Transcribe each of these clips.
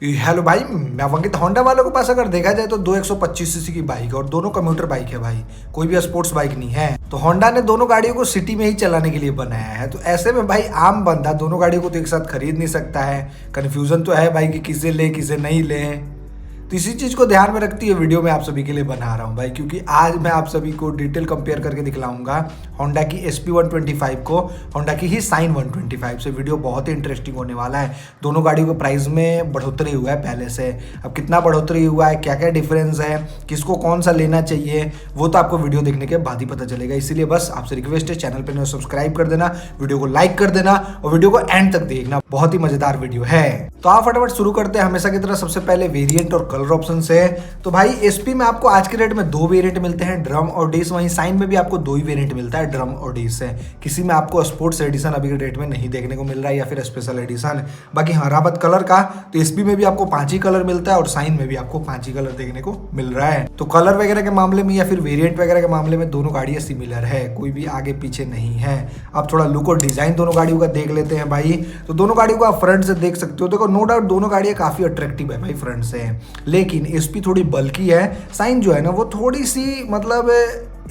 Hello भाई, मैं वंकित। Honda वालों के पास अगर देखा जाए तो दो 125 सीसी की बाइक है और दोनों कम्यूटर बाइक है भाई, कोई भी स्पोर्ट्स बाइक नहीं है। तो होंडा ने दोनों गाड़ियों को सिटी में ही चलाने के लिए बनाया है। तो ऐसे में भाई आम बंदा दोनों गाड़ियों को तो एक साथ खरीद नहीं सकता है। कन्फ्यूजन तो है भाई कि किसे ले किसे नहीं ले। तो इसी चीज को ध्यान में रखती है वीडियो में आप सभी के लिए बना रहा हूं भाई, क्योंकि आज मैं आप सभी को डिटेल कंपेयर करके दिखलाऊंगा होंडा की SP 125 को होंडा की ही साइन 125 से। वीडियो बहुत ही इंटरेस्टिंग होने वाला है। दोनों गाड़ियों के प्राइस में बढ़ोतरी हुआ है पहले से। अब कितना बढ़ोतरी हुआ है, क्या क्या डिफरेंस है, किसको कौन सा लेना चाहिए, वो तो आपको वीडियो देखने के बाद ही पता चलेगा। इसीलिए बस आपसे रिक्वेस्ट है, चैनल पर सब्सक्राइब कर देना, वीडियो को लाइक कर देना और वीडियो को एंड तक देखना। बहुत ही मजेदार वीडियो है। तो आप फटाफट शुरू करते हैं हमेशा की तरह। सबसे पहले वेरिएंट और कलर ऑप्शन से। तो भाई एसपी में आपको आज के रेट में दो वेरिएंट मिलते हैं, ड्रम और डेस। वहीं साइन में भी आपको दो ही वेरिएंट मिलता है, ड्रम और डेस से। किसी में आपको स्पोर्ट्स एडिशन अभी के रेट में नहीं देखने को मिल रहा है या फिर स्पेशल एडिशन। बाकी हाँ, रहा बात कलर का, तो एसपी में भी आपको 5 ही कलर मिलता है और साइन में भी आपको 5 ही कलर देखने को मिल रहा है। तो कलर वगैरह के मामले में या फिर वेरिएंट वगैरह के मामले में दोनों गाड़ियां सिमिलर है, कोई भी आगे पीछे नहीं है। अब थोड़ा लुक और डिजाइन दोनों गाड़ियों का देख लेते हैं भाई। तो दोनों गाड़ियों को आप फ्रंट से देख सकते हो। देखो नो डाउट दोनों गाड़ियां काफी अट्रैक्टिव है भाई फ्रंट से, लेकिन एसपी थोड़ी बल्की है। साइन जो है ना वो थोड़ी सी मतलब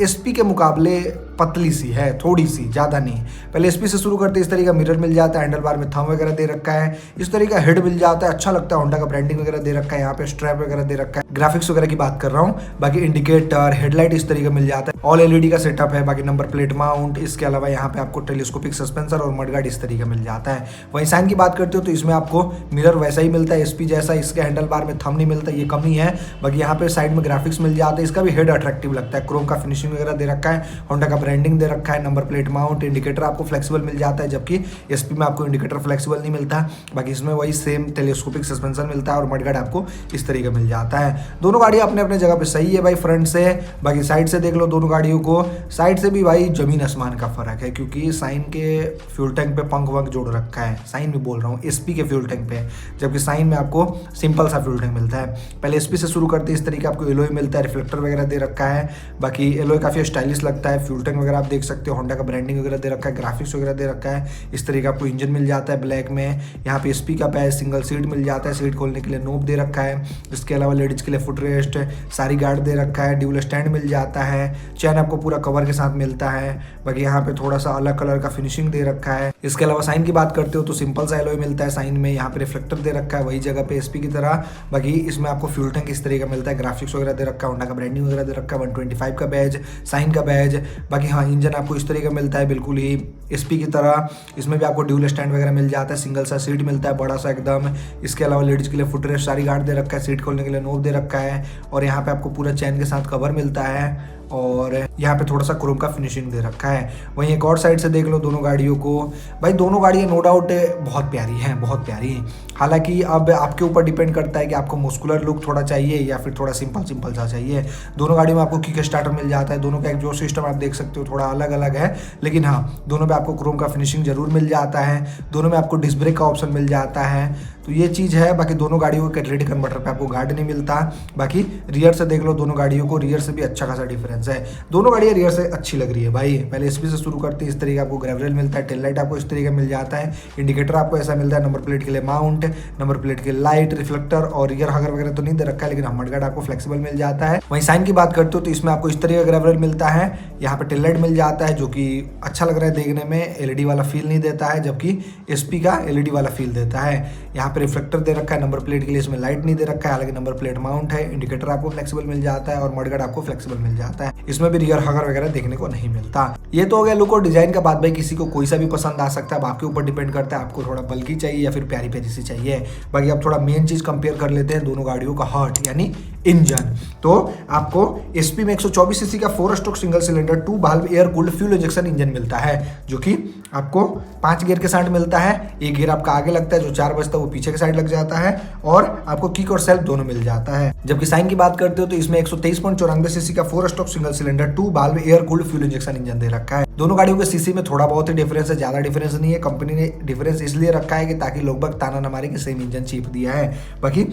एसपी के मुकाबले पतली सी है, थोड़ी सी, ज़्यादा नहीं। पहले एसपी से शुरू करते हैं। इस तरीके का मिरर मिल जाता है, हैंडल बार में थंब वगैरह दे रखा है, इस तरीके का हेड मिल जाता है, अच्छा लगता है। होंडा का ब्रांडिंग वगैरह दे रखा है, यहाँ पे स्ट्रैप वगैरह दे रखा है। ग्राफिक्स वगैरह की बात कर रहा हूँ। बाकी इंडिकेटर, हेडलाइट इस तरीके मिल जाता है, ऑल एलईडी का सेटअप है। बाकी नंबर प्लेट माउंट, इसके अलावा यहाँ पे आपको टेलीस्कोपिक सस्पेंसर और मडगार्ड इस तरीके मिल जाता है। वहीं साइन की बात करते हो तो इसमें आपको मिरर वैसा ही मिलता है एसपी जैसा, इसके हैंडल बार में थंब नहीं मिलता, ये कमी है। बाकी यहाँ पे साइड में ग्राफिक्स मिल जाते हैं, इसका भी हेड अट्रैक्टिव लगता है, क्रोम का फिनिशिंग वगैरह दे रखा है, होंडा का ब्रांडिंग दे रखा है, नंबर प्लेट माउंट, इंडिकेटर आपको फ्लेक्सिबल मिल जाता है, जबकि एसपी में आपको इंडिकेटर फ्लेक्सिबल नहीं मिलता। बाकी इसमें वही सेम टेलीस्कोपिक सस्पेंशन मिलता है और मडगार्ड आपको इस तरीके मिल जाता है। दोनों गाड़ियां अपने अपने जगह पे सही है भाई फ्रंट से। बाकी साइड से देख लो दोनों गाड़ियों को, साइड से भी भाई जमीन आसमान का फर्क है, क्योंकि साइन के फ्यूल टैंक पे पंख वंख जोड़ रखा है, साइन में बोल रहा हूँ एसपी के फ्यूल टैंक पे, जबकि साइन में आपको सिंपल सा फ्यूल टैंक मिलता है। पहले एसपी से शुरू करते हैं। इस तरीके आपको एलोय मिलता है, रिफ्लेक्टर वगैरह दे रखा है। बाकी एलोय काफी स्टाइलिश लगता है, फ्यूल टैंक वगैरह आप देख सकते हो, होंडा का ब्रांडिंग वगैरह दे रखा है, ग्राफिक्स वगैरह दे रखा है। इस तरीके आपको इंजन मिल जाता है ब्लैक में। यहाँ पे एसपी का पैच, सिंगल सीट मिल जाता है, सीट खोलने के लिए नोब दे रखा है। इसके अलावा लेडीज के लिए फुट रेस्ट, सारी गार्ड दे रखा है, ड्यूल स्टैंड मिल जाता है, चैन आपको पूरा कवर के साथ मिलता है। बाकी यहाँ पे थोड़ा सा अलग कलर का फिनिशिंग दे रखा है। इसके अलावा साइन की बात करते हो तो सिंपल सा एलॉय मिलता है साइन में, यहाँ पे रिफ्लेक्टर दे रखा है वही जगह पे एसपी की तरह। बाकी इसमें आपको फ्यूल टैंक इस तरीके का मिलता है, ग्राफिक्स वगैरह दे रखा है, होंडा का ब्रांडिंग वगैरह दे रखा है, 125 का बैज, साइन का बैज। बाकी हाँ, इंजन आपको इस तरीके का मिलता है बिल्कुल ही एसपी की तरह। इसमें भी आपको ड्यूल स्टैंड वगैरह मिल जाता है, सिंगल सा सीट मिलता है बड़ा सा एकदम। इसके अलावा लेडीज के लिए फुट रेस्ट, सारी गार्ड दे रखा है, सीट खोलने के लिए नोब दे रखा है और यहाँ पे आपको पूरा चैन के साथ कवर मिलता है और यहाँ पे थोड़ा सा क्रोम का फिनिशिंग दे रखा है। वहीं एक और साइड से देख लो दोनों गाड़ियों को। भाई दोनों गाड़ियाँ नो डाउट बहुत प्यारी हैं, बहुत प्यारी। हालांकि अब आपके ऊपर डिपेंड करता है कि आपको मस्कुलर लुक थोड़ा चाहिए या फिर थोड़ा सिंपल सा चाहिए। दोनों गाड़ियों में आपको किक स्टार्टर मिल जाता है, दोनों का एग्जॉस्ट सिस्टम आप देख सकते हो थोड़ा अलग अलग है, लेकिन हाँ दोनों पे आपको क्रोम का फिनिशिंग जरूर मिल जाता है। दोनों में आपको डिस्क ब्रेक का ऑप्शन मिल जाता है, तो ये चीज़ है। बाकी दोनों गाड़ियों के कैटलिटिक कन्वर्टर पे आपको गार्ड नहीं मिलता। बाकी रियर से देख लो दोनों गाड़ियों को, रियर से भी अच्छा खासा डिफरेंस है। दोनों गाड़ियाँ रियर से अच्छी लग रही है भाई। पहले एसपी से शुरू करते हैं। इस तरीके आपको ग्रेवरेल मिलता है, टेल लाइट आपको इस तरीके मिल जाता है, इंडिकेटर आपको ऐसा मिलता है, नंबर प्लेट के लिए माउंट, नंबर प्लेट के लाइट, रिफ्लेक्टर और रियर हगर वगैरह तो नहीं दे रखा है, लेकिन मडगार्ड आपको फ्लेक्सिबल मिल जाता है। वहीं साइन की बात करते हो तो इसमें आपको इस तरीके का ग्रेवरेल मिलता है, यहाँ पे टेल लाइट मिल जाता है जो कि अच्छा लग रहा है देखने में, एलईडी वाला फील नहीं देता है, जबकि एसपी का एलईडी वाला फील देता है। यहाँ पे रिफ्लेक्टर दे रखा है, नंबर प्लेट के लिए इसमें लाइट नहीं दे रखा है, हालांकि नंबर प्लेट माउंट है, इंडिकेटर आपको फ्लेक्सिबल मिल जाता है और मडगार्ड आपको फ्लेक्सिबल मिल जाता है। इसमें भी रियर हगर वगैरह देखने को नहीं मिलता। ये तो हो गया लुक और डिजाइन का बात भाई, किसी को कोई सा भी पसंद आ सकता है, अब आपके ऊपर डिपेंड करता है आपको थोड़ा बल्कि चाहिए या फिर प्यारी प्यारी सी चाहिए। बाकी अब थोड़ा मेन चीज कंपेयर कर लेते हैं दोनों गाड़ियों का हार्ट यानी इंजन। तो आपको एसपी में 124 सीसी का 4 stroke single cylinder 2 valve air cooled fuel injection engine मिलता है, जो कि आपको 5 गियर के साथ मिलता है। एक गियर आपका आगे लगता है, जो 4 बजता है वो पीछे के साइड लग जाता है और आपको किक और सेल्फ दोनों मिल जाता है। जबकि साइन की बात करते हो तो इसमें 123.94 सीसी का 4 stroke single cylinder 2 valve air cooled fuel injection engine दे रखा है। दोनों गाड़ियों के सीसी में थोड़ा बहुत ही डिफरेंस है, ज्यादा डिफरेंस नहीं है। कंपनी ने डिफरेंस इसलिए रखा है कि ताकि लोग बाग ताना न मारे कि सेम इंजन चीप दिया है। बाकी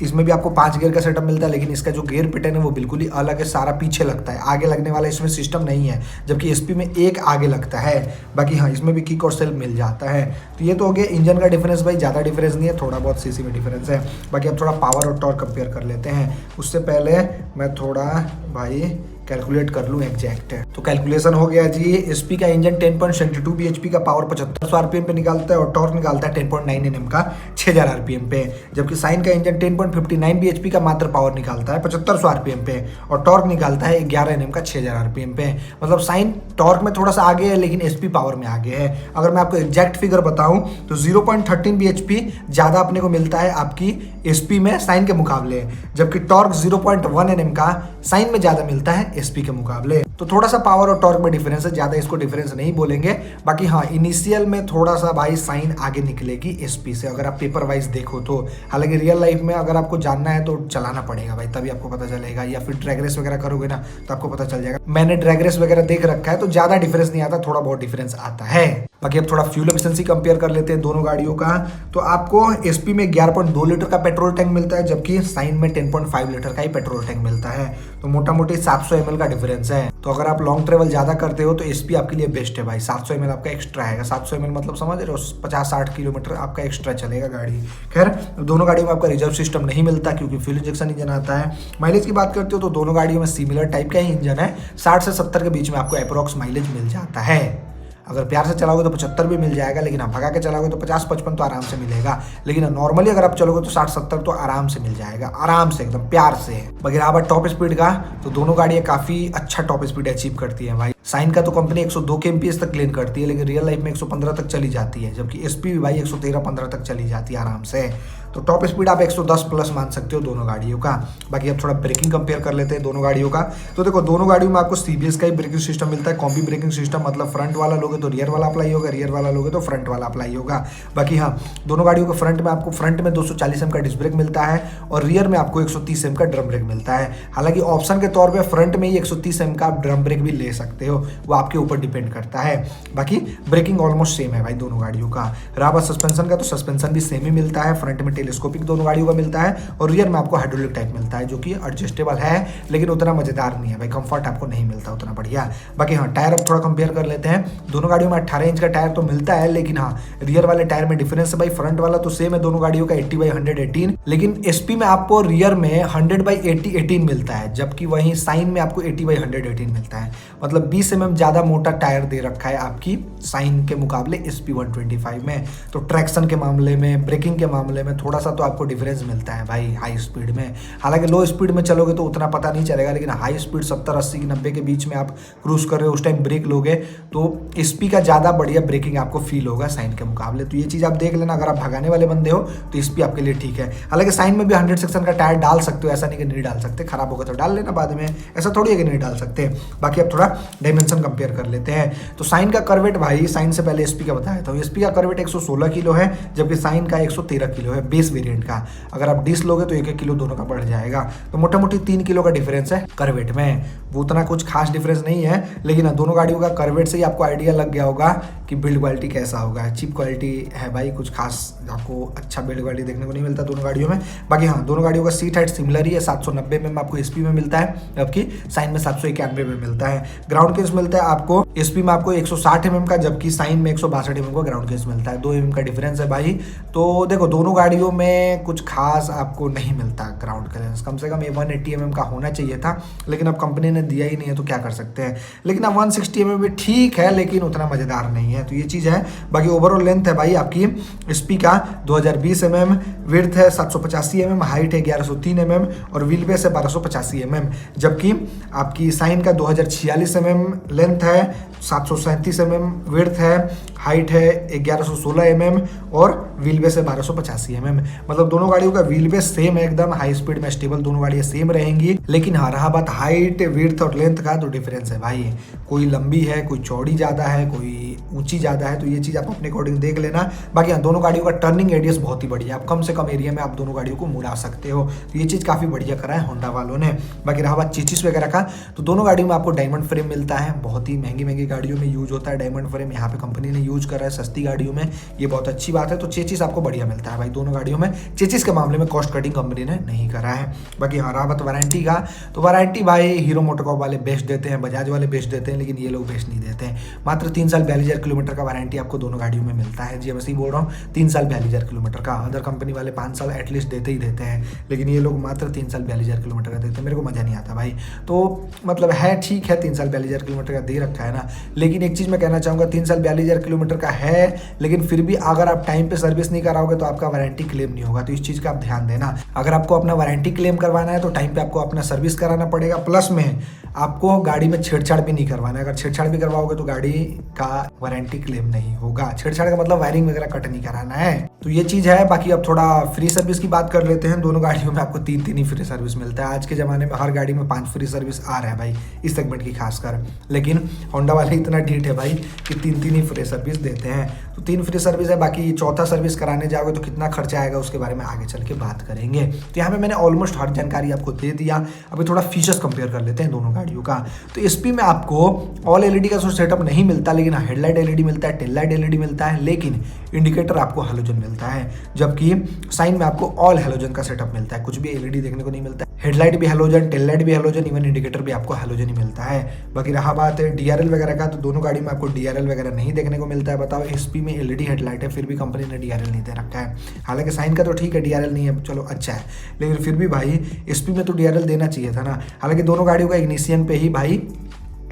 इसमें भी आपको 5 गियर का सेटअप मिलता है, लेकिन इसका जो गियर पैटर्न है वो बिल्कुल ही अलग है, सारा पीछे लगता है, आगे लगने वाला इसमें सिस्टम नहीं है, जबकि एसपी में एक आगे लगता है। बाकी हाँ, इसमें भी किक और सेल्फ मिल जाता है। तो ये तो हो गया इंजन का डिफरेंस भाई, ज़्यादा डिफरेंस नहीं है, थोड़ा बहुत सीसी में डिफरेंस है। बाकी अब थोड़ा पावर और टॉर्क कंपेयर कर लेते हैं। उससे पहले मैं थोड़ा भाई कैलकुलेट कर लूँ एग्जैक्ट है। तो कैलकुलेशन हो गया जी। एसपी का इंजन 10.72 बीएचपी का पावर 7500 आरपीएम पे निकालता है और टॉर्क निकालता है 10.9 एनएम का 6000 आरपीएम पे, जबकि साइन का इंजन 10.59 बीएचपी का मात्र पावर निकालता है 7500 आरपीएम पे और टॉर्क निकालता है 11 एनएम का 6000 आरपीएम पे। मतलब साइन टॉर्क में थोड़ा सा आगे है लेकिन एसपी पावर में आगे है। अगर मैं आपको एग्जैक्ट फिगर बताऊं तो 0.13 बीएचपी ज़्यादा अपने को मिलता है आपकी एसपी में साइन के मुकाबले, जबकि टॉर्क 0.1 एनएम का साइन में ज़्यादा मिलता है एसपी के मुकाबले। तो थोड़ा सा पावर और टॉर्क में डिफरेंस है, ज़्यादा इसको डिफरेंस नहीं बोलेंगे। बाकी हाँ, इनिशियल में थोड़ा सा भाई साइन आगे निकलेगी एसपी से अगर आप पेपर वाइज देखो तो। हालांकि रियल लाइफ में अगर आपको जानना है तो चलाना पड़ेगा भाई, तभी आपको पता चलेगा, या फिर ड्रैग रेस वगैरह करोगे ना तो आपको पता चल जाएगा। मैंने ड्रैग रेस वगैरह देख रखा है तो ज़्यादा डिफरेंस नहीं आता, थोड़ा बहुत डिफरेंस आता है। बाकी अब थोड़ा फ्यूल एफिशिएंसी कंपेयर कर लेते हैं दोनों गाड़ियों का। तो आपको एसपी में 11.2 लीटर का पेट्रोल टैंक मिलता है, जबकि साइन में 10.5 लीटर का ही पेट्रोल टैंक मिलता है। तो मोटा मोटी 700 ml का डिफरेंस है। तो अगर आप लॉन्ग ट्रेवल ज़्यादा करते हो तो एसपी आपके लिए बेस्ट है भाई। 700 ml आपका एक्स्ट्रा है। 700 ml मतलब समझ रहे हो, 50-60 किलोमीटर आपका एक्स्ट्रा चलेगा गाड़ी। खैर, दोनों गाड़ियों में आपका रिजर्व सिस्टम नहीं मिलता क्योंकि फ्यूल इंजेक्शन इंजन आता है। माइलेज की बात करते हो तो दोनों गाड़ियों में सिमिलर टाइप का ही इंजन है। 60 से 70 के बीच में आपको अप्रोक्स माइलेज मिल जाता है। अगर प्यार से चलाओगे तो 75 भी मिल जाएगा, लेकिन आप भगा के चलाओगे तो 50-55 तो आराम से मिलेगा। लेकिन नॉर्मली अगर आप चलोगे तो 60-70 तो आराम से मिल जाएगा, आराम से एकदम प्यार से। बाकी रहा बात टॉप स्पीड का, तो दोनों गाड़ियाँ काफ़ी अच्छा टॉप स्पीड अचीव करती हैं भाई। साइन का तो कंपनी 102 kmph तक क्लेम करती है, लेकिन रियल लाइफ में 115 तक चली जाती है, जबकि एसपी भी भाई 113-15 तक चली जाती है आराम से। तो टॉप स्पीड आप 110 प्लस मान सकते हो दोनों गाड़ियों का। बाकी अब थोड़ा ब्रेकिंग कंपेयर कर लेते हैं दोनों गाड़ियों का। तो देखो, दोनों गाड़ियों में आपको सीबीएस का ही ब्रेकिंग सिस्टम मिलता है। कॉम्बी ब्रेकिंग सिस्टम मतलब फ्रंट वाला लोगे तो रियर वाला अप्लाई होगा, रियर वाला लोगे तो फ्रंट वाला अप्लाई होगा। बाकी हाँ, दोनों गाड़ियों के फ्रंट में आपको फ्रंट में 240 एम का डिस्क ब्रेक मिलता है और रियर में आपको 130 एम का ड्रम ब्रेक मिलता है। हालांकि ऑप्शन के तौर पर फ्रंट में ही 130 एम का आप ड्रम ब्रेक भी ले सकते हो, वो आपके ऊपर डिपेंड करता है। बाकी ब्रेकिंग ऑलमोस्ट सेम है भाई दोनों गाड़ियों का। रहा बात सस्पेंशन का, तो सस्पेंशन भी सेम ही मिलता है। फ्रंट में टेलीस्कोपिक दोनों गाड़ियों का मिलता है और रियर में आपको हाइड्रोलिक टाइप मिलता है, जो कि एडजस्टेबल है लेकिन उतना मजेदार नहीं है भाई, कंफर्ट आपको नहीं मिलता उतना बढ़िया। बाकी हाँ, टायर अब थोड़ा कंपेयर कर लेते हैं। दोनों गाड़ियों में 18 इंच का टायर तो मिलता है, लेकिन हाँ, रियर वाले टायर में डिफरेंस है भाई। फ्रंट वाला तो सेम है दोनों गाड़ियों का 80/118, लेकिन एसपी में आपको रियर में 100/80/18 मिलता है, जबकि वहीं साइन में आपको 80/118 मिलता है। मतलब 20 mm ज्यादा मोटा टायर दे रखा है आपकी साइन के मुकाबले एसपी 125 में। तो ट्रैक्शन के मामले में, ब्रेकिंग के मामले में थोड़ा सा तो आपको डिफरेंस मिलता है भाई हाई स्पीड में। हालांकि लो स्पीड में चलोगे तो उतना पता नहीं चलेगा, लेकिन हाई स्पीड 70-80-90 के बीच में आप क्रूज कर रहे हो, उस टाइम ब्रेक लोगे तो एसपी का ज़्यादा बढ़िया ब्रेकिंग आपको फील होगा साइन के मुकाबले। तो ये चीज़ आप देख लेना, अगर आप भगाने वाले बंदे हो तो एसपी आपके लिए ठीक है। हालांकि साइन में भी 100 सेक्शन का टायर डाल सकते हो, ऐसा नहीं कि नहीं डाल सकते, खराब होगा तो डाल लेना बाद में, ऐसा थोड़ी है कि नहीं डाल सकते। बाकी अब थोड़ा डायमेंशन कंपेयर कर लेते हैं। तो साइन का करवेट भाई, साइन से पहले एसपी का बताया था, एसपी का करवेट 116 किलो है, जबकि साइन का 113 किलो है बेस वेरिएंट का। अगर आप डिस लोगे तो 1-1 किलो दोनों का बढ़ जाएगा। तो मोटा मोटी 3 किलो का डिफरेंस है करवेट में। वो उतना कुछ खास डिफरेंस नहीं है, लेकिन दोनों गाड़ियों का करवेट से ही आपको आइडिया लग गया होगा कि बिल्ड क्वालिटी कैसा होगा। चीप क्वालिटी है भाई, कुछ खास आपको अच्छा बिल्ड क्वालिटी देखने को नहीं मिलता दोनों गाड़ियों में। बाकी हाँ, दोनों गाड़ियों का सीट हाइट सिमिलर ही है। 790 mm आपको एसपी में मिलता है, जबकि साइन में 791 में मिलता है। ग्राउंड केस मिलता है आपको एसपी में आपको 160 mm का, जबकि साइन में 162 mm का ग्राउंड केस मिलता है। 2 mm का डिफरेंस है भाई। तो देखो, दोनों गाड़ियों में कुछ खास आपको नहीं मिलता ग्राउंड क्लियरेंस। कम से कम 180 mm का होना चाहिए था, लेकिन अब कंपनी ने दिया ही नहीं है तो क्या कर सकते हैं। लेकिन अब 160 mm भी ठीक है, लेकिन उतना मजेदार नहीं है। तो ये चीज़ है। बाकी ओवरऑल लेंथ है भाई आपकी एसपी का 2020 mm, विड्थ है 785 mm, हाइट है 1103 mm और व्हील बेस है 1285 mm, जबकि आपकी साइन का 2046 mm लेंथ है, 737 mm विड्थ है, हाइट है 1116 mm और व्हील बेस है 1285 mm। मतलब दोनों गाड़ियों का व्हील बेस सेम है एकदम, हाई स्पीड में स्टेबल दोनों गाड़ियाँ सेम रहेंगी। लेकिन हाँ, रहा बात हाइट, विड्थ और लेंथ का, तो डिफरेंस है भाई। कोई लंबी है, कोई चौड़ी ज़्यादा है, कोई ऊंची ज़्यादा है। तो ये चीज़ आप अपने अकॉर्डिंग देख लेना। बाकी हाँ, दोनों गाड़ियों का टर्निंग रेडियस बहुत ही बढ़िया, आप कम से कम एरिया में आप दोनों गाड़ियों को मुड़ा सकते हो। तो ये चीज़ काफ़ी बढ़िया करा है होंडा वालों ने। बाकी रहा बात चीचिस वगैरह का, तो दोनों गाड़ियों में आपको डायमंड फ्रेम मिलता है, बहुत ही महंगी गाड़ियों में यूज होता है डायमंड फ्रेम, यहाँ पे कंपनी ने यूज करा है सस्ती गाड़ियों में, ये बहुत अच्छी बात है। तो चेसिस आपको बढ़िया मिलता है भाई दोनों गाड़ियों में, चेसिस के मामले में कॉस्ट कटिंग कंपनी ने नहीं करा है। बाकी हाँ रहा बात वारंटी का, तो वारंटी भाई हीरो मोटोकॉर्प वाले बेस्ट देते हैं, बजाज वाले बेस्ट देते हैं, लेकिन ये लोग बेस्ट नहीं देते हैं। मात्र 3 साल 42,000 किलोमीटर का वारंटी आपको दोनों गाड़ियों में मिलता है। जी वैसे ही बोल रहा हूँ, 3 साल 42,000 किलोमीटर का। अदर कंपनी वाले 5 साल एटलीस्ट देते ही देते हैं, लेकिन ये लोग मात्र 3 साल 42,000 किलोमीटर का देते हैं। मेरे को मजा नहीं आता भाई। तो मतलब है ठीक है, 3 साल 42,000 किलोमीटर का दे रखा है ना, लेकिन एक चीज़ मैं कहना चाहूँगा, 3 साल 42,000 किलोमीटर का है, लेकिन फिर भी अगर आप टाइम पे सर्विस नहीं कराओगे तो आपका वारंटी क्लेम नहीं होगा। तो इस चीज़ का आप ध्यान देना, अगर आपको अपना वारंटी क्लेम करवाना है तो टाइम पे आपको अपना सर्विस कराना पड़ेगा, प्लस में आपको गाड़ी में छेड़छाड़ भी नहीं करवाना है। अगर छेड़छाड़ भी करवाओगे तो गाड़ी का वारंटी क्लेम नहीं होगा। छेड़छाड़ का मतलब वायरिंग वगैरह कट नहीं कराना है, तो ये चीज़ है। बाकी अब थोड़ा फ्री सर्विस की बात कर लेते हैं। दोनों गाड़ियों में आपको 3 ही फ्री सर्विस मिलता है। आज के ज़माने में हर गाड़ी में 5 फ्री सर्विस आ रहा है भाई, इस सेगमेंट की खासकर, लेकिन होंडा वाले इतना ढीठ है भाई कि 3 ही फ्री सर्विस देते हैं। तो 3 फ्री सर्विस है, बाकी चौथा सर्विस कराने जाओगे तो कितना खर्चा आएगा उसके बारे में आगे चल के बात करेंगे। तो यहाँ पे मैंने ऑलमोस्ट हर जानकारी आपको दे दिया। अभी थोड़ा फीचर्स कंपेयर कर लेते हैं दोनों गाड़ियों का। तो एसपी में आपको ऑल एलईडी का सेटअप नहीं मिलता, लेकिन हेडलाइट एलईडी मिलता है, टेल लाइट एलईडी मिलता है, लेकिन इंडिकेटर आपको हैलोजन मिलता है। जबकि साइन में आपको ऑल हैलोजन का सेटअप मिलता है, कुछ भी एलईडी देखने को नहीं मिलता है। हेडलाइट भी हैलोजन, टेल लाइट भी हैलोजन, इवन इंडिकेटर भी आपको हैलोजन ही मिलता है। बाकी रहा बात डीआरएल वगैरह का, तो दोनों गाड़ी में आपको डीआरएल वगैरह नहीं देखने को मिलता है। बताओ, एसपी में एलईडी हेडलाइट है, फिर भी कंपनी ने डीआरएल नहीं दे रखा है। हालांकि साइन का तो ठीक है, डीआरएल नहीं है, चलो अच्छा है, लेकिन फिर भी भाई एसपी में तो डीआरएल देना चाहिए था ना। हालांकि दोनों गाड़ियों का इग्निशियन पे ही भाई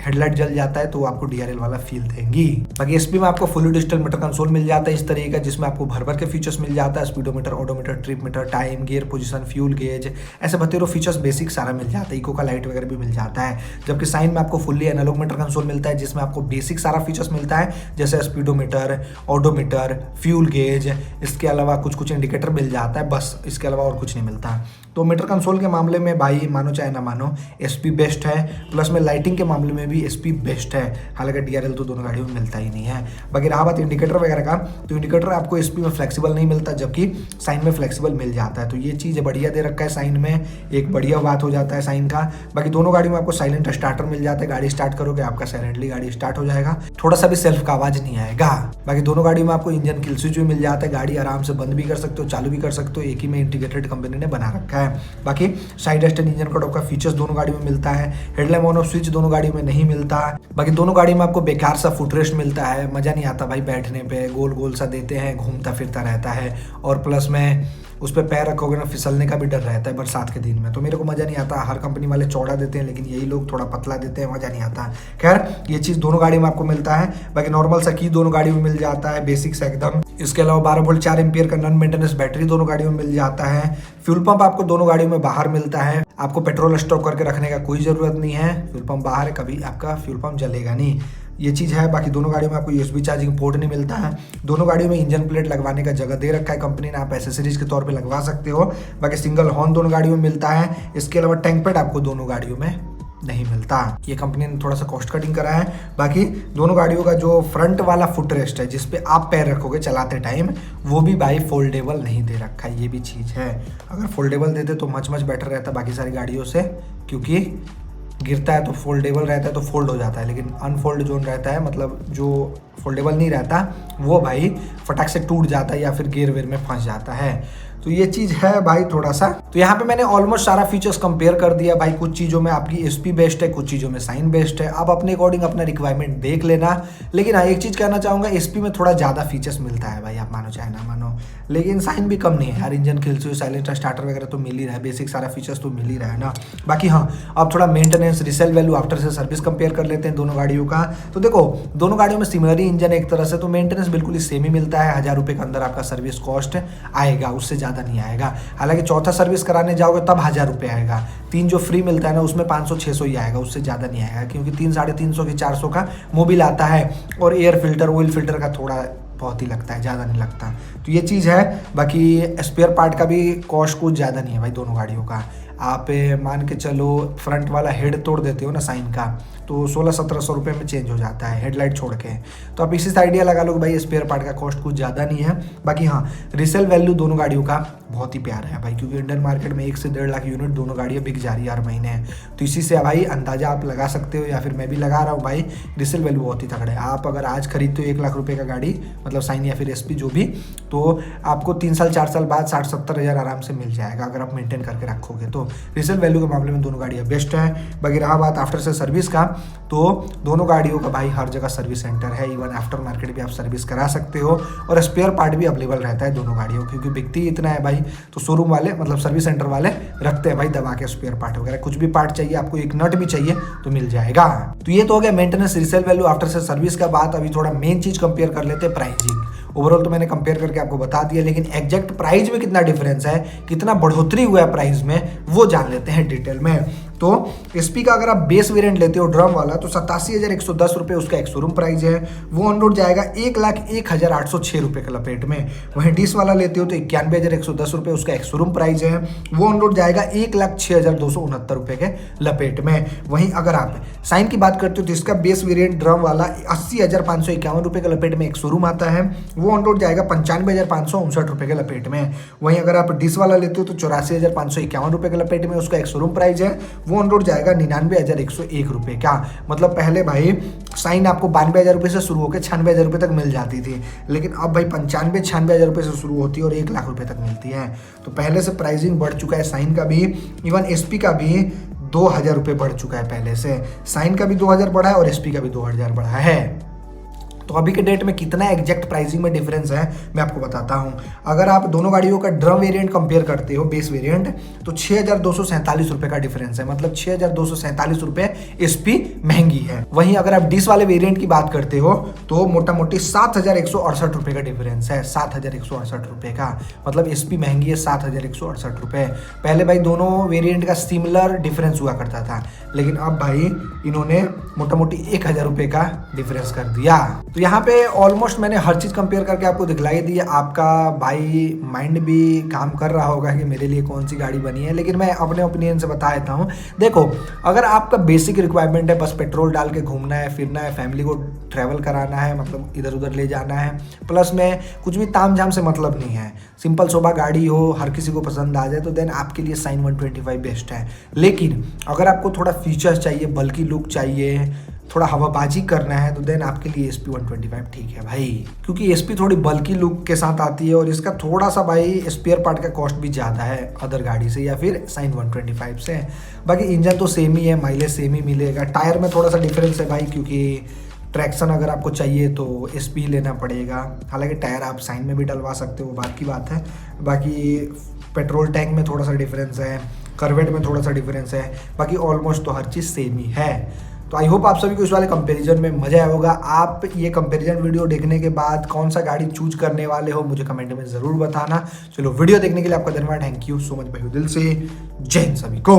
हेडलाइट जल जाता है, तो आपको डीआरएल वाला फील देंगी। बाकी एसपी में आपको फुली डिजिटल मीटर कंसोल मिल जाता है इस तरीके का, जिसमें आपको भर के फीचर्स मिल जाता है। Speedometer, odometer, trip meter, time, gear position, fuel gauge, ऐसे बतेरो फीचर्स बेसिक सारा मिल जाता है। इको का लाइट वगैरह भी मिल जाता है। जबकि साइन में आपको फुल्ली एनालॉग मीटर कंसोल मिलता है, जिसमें आपको बेसिक सारा फीचर्स मिलता है, जैसे स्पीडोमीटर, ओडोमीटर, फ्यूल गेज, इसके अलावा कुछ इंडिकेटर मिल जाता है, बस इसके अलावा और कुछ नहीं मिलता। तो मीटर कंसोल के मामले में भाई मानो चाहे ना मानो एसपी बेस्ट है, प्लस में लाइटिंग के मामले में भी एसपी बेस्ट है। हालांकि डीआरएल तो दोनों गाड़ियों में मिलता ही नहीं है। बाकी रहा बात इंडिकेटर वगैरह का, तो इंडिकेटर आपको एसपी में फ्लेक्सिबल नहीं मिलता, जबकि साइन में फ्लेक्सिबल मिल जाता है। तो ये चीज़ बढ़िया दे रखा है साइन में, एक बढ़िया बात हो जाता है साइन का। बाकी दोनों गाड़ियों में आपको साइलेंट स्टार्टर मिल जाता है, गाड़ी स्टार्ट करोगे आपका साइलेंटली गाड़ी स्टार्ट हो जाएगा, थोड़ा सा भी सेल्फ का आवाज नहीं आएगा। बाकी दोनों गाड़ियों में आपको इंजन किल स्विच भी मिल जाता है, गाड़ी आराम से बंद भी कर सकते हो, चालू भी कर सकते हो, एक ही में इंटीग्रेटेड कंपनी ने बना रखा है। बाकी side stand engine cut off का फीचर्स दोनों गाड़ियों में मिलता है। हेडलैम्प ऑन ऑफ स्विच दोनों गाड़ियों में नहीं मिलता। बाकी दोनों गाड़ी में आपको बेकार सा फुटरेस्ट मिलता है, मजा नहीं आता भाई बैठने पे, गोल गोल सा देते हैं, घूमता फिरता रहता है, और प्लस में उस पर पैर रखोगे ना फिसलने का भी डर रहता है बरसात के दिन में, तो मेरे को मजा नहीं आता। हर कंपनी वाले चौड़ा देते हैं, लेकिन यही लोग थोड़ा पतला देते हैं, मजा नहीं आता। खैर ये चीज़ दोनों गाड़ी में आपको मिलता है। बाकी नॉर्मल सा की दोनों गाड़ियों में मिल जाता है, बेसिक सा एकदम। इसके अलावा 12 वोल्ट 4 एम्पियर का नॉन मेंटेनेंस बैटरी दोनों गाड़ियों में मिल जाता है। फ्यूल पंप आपको दोनों गाड़ियों में बाहर मिलता है, आपको पेट्रोल स्टॉक करके रखने का कोई ज़रूरत नहीं है। फ्यूल पंप बाहर है, कभी आपका फ्यूल पंप जलेगा नहीं, ये चीज़ है। बाकी दोनों गाड़ियों में आपको यूएसबी चार्जिंग पोर्ट नहीं मिलता है। दोनों गाड़ियों में इंजन प्लेट लगवाने का जगह दे रखा है कंपनी ने, आप एसेसरीज के तौर पे लगवा सकते हो। बाकी सिंगल हॉर्न दोनों गाड़ियों में मिलता है। इसके अलावा टैंक पैड आपको दोनों गाड़ियों में नहीं मिलता, ये कंपनी ने थोड़ा सा कॉस्ट कटिंग करा है। बाकी दोनों गाड़ियों का जो फ्रंट वाला फुटरेस्ट है, जिसपे आप पैर रखोगे चलाते टाइम, वो भी भाई फोल्डेबल नहीं दे रखा है, ये भी चीज़ है। अगर फोल्डेबल देते तो मच बेटर रहता बाकी सारी गाड़ियों से, क्योंकि गिरता है तो फोल्डेबल रहता है तो फोल्ड हो जाता है, लेकिन अनफोल्ड जोन रहता है, मतलब जो फोल्डेबल नहीं रहता वो भाई फटाक से टूट जाता है या फिर गियर वेयर में फंस जाता है। तो ये चीज़ है भाई थोड़ा सा। तो यहाँ पे मैंने ऑलमोस्ट सारा फीचर्स कंपेयर कर दिया भाई। कुछ चीज़ों में आपकी एसपी बेस्ट है, कुछ चीज़ों में साइन बेस्ट है। आप अपने अकॉर्डिंग अपना रिक्वायरमेंट देख लेना। लेकिन हाँ एक चीज़ कहना चाहूँगा, एसपी में थोड़ा ज़्यादा फीचर्स मिलता है भाई, आप मानो चाहे ना मानो, लेकिन साइन भी कम नहीं है यार। Engine kill switch, silent starter वगैरह तो मिल ही रहा है, बेसिक सारा फीचर्स तो मिल ही रहा है ना। बाकी हाँ अब थोड़ा मेंटेनेंस, रिसेल वैल्यू, आफ्टर से सर्विस कंपेयर कर लेते हैं दोनों गाड़ियों का। तो देखो दोनों गाड़ियों में सिमिलर ही इंजन एक तरह से, तो मेंटेनेंस बिल्कुल ही सेम ही मिलता है। 1000 रुपये के अंदर आपका सर्विस कॉस्ट आएगा, उससे ज़्यादा नहीं आएगा। हालांकि चौथा सर्विस कराने जाओगे तब 1000 रुपये आएगा। 3 जो फ्री मिलता है ना उसमें 500-600 ही आएगा, उससे ज़्यादा नहीं आएगा, क्योंकि 300-350 की 400 का मोबिल आता है, और एयर फिल्टर, ऑयल फिल्टर का थोड़ा बहुत ही लगता है, ज़्यादा नहीं लगता। तो ये चीज़ है। बाकी स्पेयर पार्ट का भी कॉस्ट कुछ ज़्यादा नहीं है भाई दोनों गाड़ियों का। आप मान के चलो फ्रंट वाला हेड तोड़ देते हो ना साइन का, तो 1600-1700 रुपये में चेंज हो जाता है हेडलाइट छोड़ के। तो आप इसी से आइडिया लगा लो कि भाई स्पेयर पार्ट का कॉस्ट कुछ ज़्यादा नहीं है। बाकी हाँ, रीसेल वैल्यू दोनों गाड़ियों का बहुत ही प्यारा है भाई, क्योंकि इंडियन मार्केट में 1 से 1.5 लाख यूनिट दोनों गाड़ियाँ बिक जा रही है हर महीने। तो इसी से भाई अंदाजा आप लगा सकते हो, या फिर मैं भी लगा रहा हूँ भाई, रीसेल वैल्यू बहुत ही तगड़ा है। आप अगर आज खरीदते हो 1 लाख रुपये का गाड़ी, मतलब साइन या फिर SP जो भी, तो आपको 3 साल 4 साल बाद 60-70 हज़ार आराम से मिल जाएगा अगर आप मेंटेन करके रखोगे। तो रीसेल वैल्यू के मामले में दोनों गाड़ियाँ बेस्ट है। बाकी रहा बात आफ्टर से सर्विस का, तो दोनों गाड़ियों का भाई हर जगह सर्विस सेंटर है, इवन आफ्टर मार्केट भी आप सर्विस करा सकते हो, और स्पेयर पार्ट भी अवेलेबल रहता है दोनों गाड़ियों, क्योंकि बिकती इतना है भाई, तो शोरूम वाले मतलब सर्विस सेंटर वाले रखते हैं भाई दबा के स्पेयर पार्ट वगैरह। कुछ भी पार्ट चाहिए आपको, एक नट भी चाहिए तो मिल जाएगा। तो ये तो हो गया मेंटेनेंस, रीसेल वैल्यू, आफ्टर से सर्विस का बात। अभी थोड़ा मेन चीज कंपेयर कर लेते हैं, प्राइसिंग। ओवरऑल तो मैंने कंपेयर करके आपको बता दिया, लेकिन एग्जैक्ट प्राइस में कितना डिफरेंस है, कितना बढ़ोतरी हुआ है प्राइस में, वो जान लेते हैं डिटेल में। तो SP का अगर आप बेस वेरिएंट लेते हो ड्रम वाला, तो 87,110 रुपये उसका एक शोरूम प्राइस है। वो ऑन रोड जाएगा 1,01,806 रुपये के लपेट में। वहीं डिस वाला लेते हो तो 91,110 रुपये उसका एक शोरूम प्राइस है। वो ऑन रोड जाएगा 1,06,269 रुपये के लपेट में। वहीं अगर आप साइन की बात करते हो तो इसका बेस वेरिएंट ड्रम वाला 80,551 रुपये के लपेट में एक शोरूम आता है। वो ऑन रोड जाएगा 95,559 रुपये के लपेट में। वहीं अगर आप डिस वाला लेते हो तो 84,551 रुपये के लपेट में उसका एक शोरूम प्राइस है। वो ऑन रोड जाएगा 99,101 रुपये का। मतलब पहले भाई साइन आपको 92,000 रुपये से शुरू होकर 96,000 रुपये तक मिल जाती थी, लेकिन अब भाई 95-96,000 रुपये से शुरू होती है और 1 लाख रुपये तक मिलती है। तो पहले से प्राइसिंग बढ़ चुका है साइन का भी, इवन SP का भी 2,000 रुपये बढ़ चुका है पहले से। साइन का भी 2,000 बढ़ा है और SP का भी 2,000 बढ़ा है। तो अभी के डेट में कितना एग्जैक्ट प्राइसिंग में डिफरेंस है मैं आपको बताता हूं। अगर आप दोनों गाड़ियों का ड्रम वेरिएंट कंपेयर करते हो बेस वेरिएंट, तो 6,247 रुपये का डिफरेंस है, मतलब 6,247 रुपये SP महंगी है। वहीं अगर आप डिस वाले वेरिएंट की बात करते हो तो मोटा मोटी 7,168 रुपये का डिफरेंस है, 7,168 रुपये का, मतलब SP महंगी है 7,168 रुपये। पहले भाई दोनों वेरिएंट का सिमिलर डिफरेंस हुआ करता था, लेकिन अब भाई इन्होंने मोटा मोटी 1,000 रुपये का डिफरेंस कर दिया। तो यहाँ पे ऑलमोस्ट मैंने हर चीज़ कंपेयर करके आपको दिखलाई दी है। आपका भाई माइंड भी काम कर रहा होगा कि मेरे लिए कौन सी गाड़ी बनी है, लेकिन मैं अपने ओपिनियन से बता देता हूँ। देखो, अगर आपका बेसिक रिक्वायरमेंट है बस पेट्रोल डाल के घूमना है, फिरना है, फैमिली को ट्रैवल कराना है, मतलब इधर उधर ले जाना है, प्लस में कुछ भी ताम झाम से मतलब नहीं है, सिंपल सोबा गाड़ी हो, हर किसी को पसंद आ जाए, तो देन आपके लिए साइन 125 बेस्ट है। लेकिन अगर आपको थोड़ा फीचर्स चाहिए, बल्कि लुक चाहिए, थोड़ा हवाबाजी करना है, तो देन आपके लिए SP 125 ठीक है भाई, क्योंकि SP थोड़ी बल्कि लुक के साथ आती है और इसका थोड़ा सा भाई स्पेयर पार्ट का कॉस्ट भी ज़्यादा है अदर गाड़ी से या फिर साइन 125 से। बाकी इंजन तो सेम ही है, माइलेज सेम ही मिलेगा। टायर में थोड़ा सा डिफरेंस है भाई, क्योंकि ट्रैक्शन अगर आपको चाहिए तो SP लेना पड़ेगा, हालांकि टायर आप साइन में भी डलवा सकते हो, बात की बात है। बाकी पेट्रोल टैंक में थोड़ा सा डिफरेंस है, करवेट में थोड़ा सा डिफरेंस है, बाकी ऑलमोस्ट तो हर चीज़ सेम ही है। तो आई होप आप सभी को इस वाले कंपैरिजन में मजा आया होगा। आप ये कंपैरिजन वीडियो देखने के बाद कौन सा गाड़ी चूज करने वाले हो मुझे कमेंट में ज़रूर बताना। चलो, वीडियो देखने के लिए आपका धन्यवाद, थैंक यू सो मच भाई, दिल से जय हिंद सभी को।